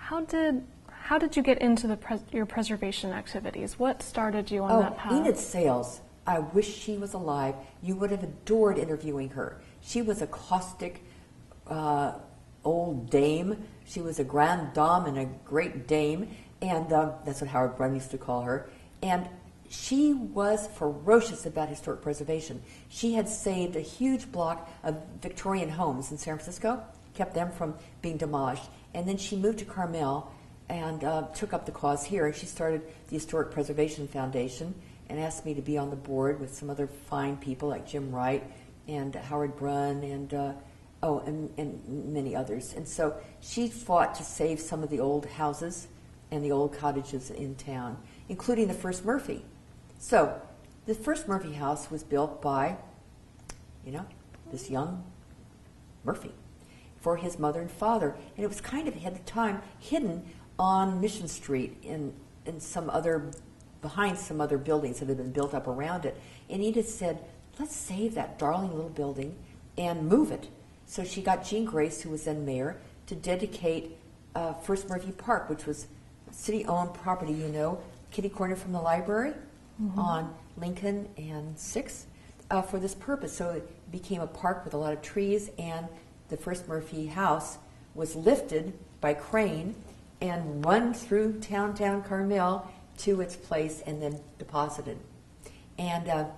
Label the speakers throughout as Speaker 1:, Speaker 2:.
Speaker 1: How did you get into your preservation activities? What started you on that path?
Speaker 2: Enid Sales, I wish she was alive. You would have adored interviewing her. She was a caustic old dame. She was a grande dame and a great dame, and that's what Howard Brunn used to call her. And she was ferocious about historic preservation. She had saved a huge block of Victorian homes in San Francisco, kept them from being demolished, and then she moved to Carmel and took up the cause here, and she started the Historic Preservation Foundation and asked me to be on the board with some other fine people like Jim Wright and Howard Brunn and many others. And so she fought to save some of the old houses and the old cottages in town, including the first Murphy. So the first Murphy house was built by, this young Murphy for his mother and father. And it was kind of, at the time, hidden on Mission Street in some other, behind some other buildings that had been built up around it. And Edith said, let's save that darling little building and move it. So she got Jean Grace, who was then mayor, to dedicate First Murphy Park, which was city-owned property, kitty corner from the library on Lincoln and 6th, for this purpose. So it became a park with a lot of trees, and the First Murphy house was lifted by crane and run through downtown Carmel to its place and then deposited. And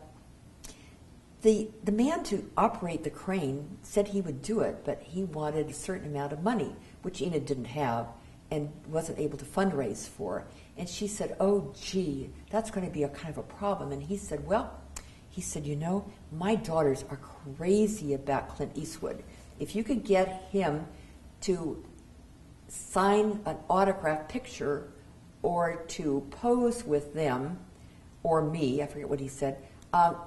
Speaker 2: the man to operate the crane said he would do it, but he wanted a certain amount of money, which Enid didn't have and wasn't able to fundraise for. And she said, oh, gee, that's going to be a kind of a problem. And he said, my daughters are crazy about Clint Eastwood. If you could get him to sign an autograph picture or to pose with them, or me, I forget what he said,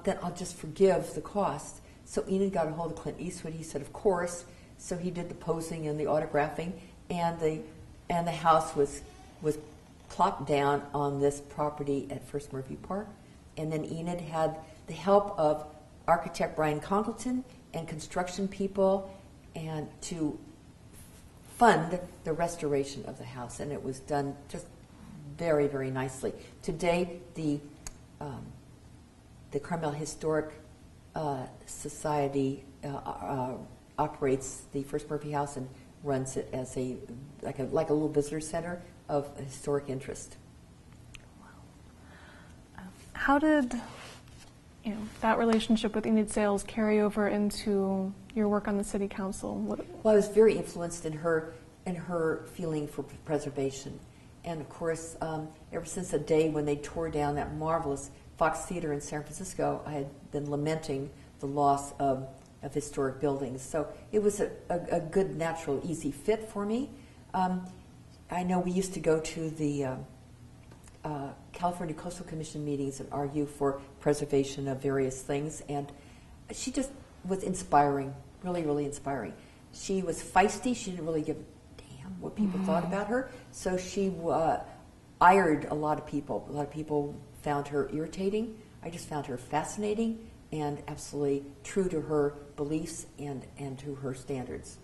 Speaker 2: then I'll just forgive the cost. So Enid got a hold of Clint Eastwood. He said, of course. So he did the posing and the autographing, and the house was plopped down on this property at First Murphy Park. And then Enid had the help of architect Brian Congleton and construction people and to fund the restoration of the house, and it was done just very, very nicely. Today, the Carmel Historic Society operates the First Murphy House and runs it as like a little visitor center of historic interest.
Speaker 1: Wow. How did that relationship with Enid Sales carry over into your work on the city council?
Speaker 2: Well, I was very influenced in her feeling for preservation. And of course, ever since the day when they tore down that marvelous Fox Theater in San Francisco, I had been lamenting the loss of historic buildings. So it was a good, natural, easy fit for me. I know we used to go to the California Coastal Commission meetings and argue for preservation of various things, and she just was inspiring, really, really inspiring. She was feisty. She didn't really give a damn what people thought about her, so she ired a lot of people. A lot of people found her irritating. I just found her fascinating and absolutely true to her beliefs and to her standards.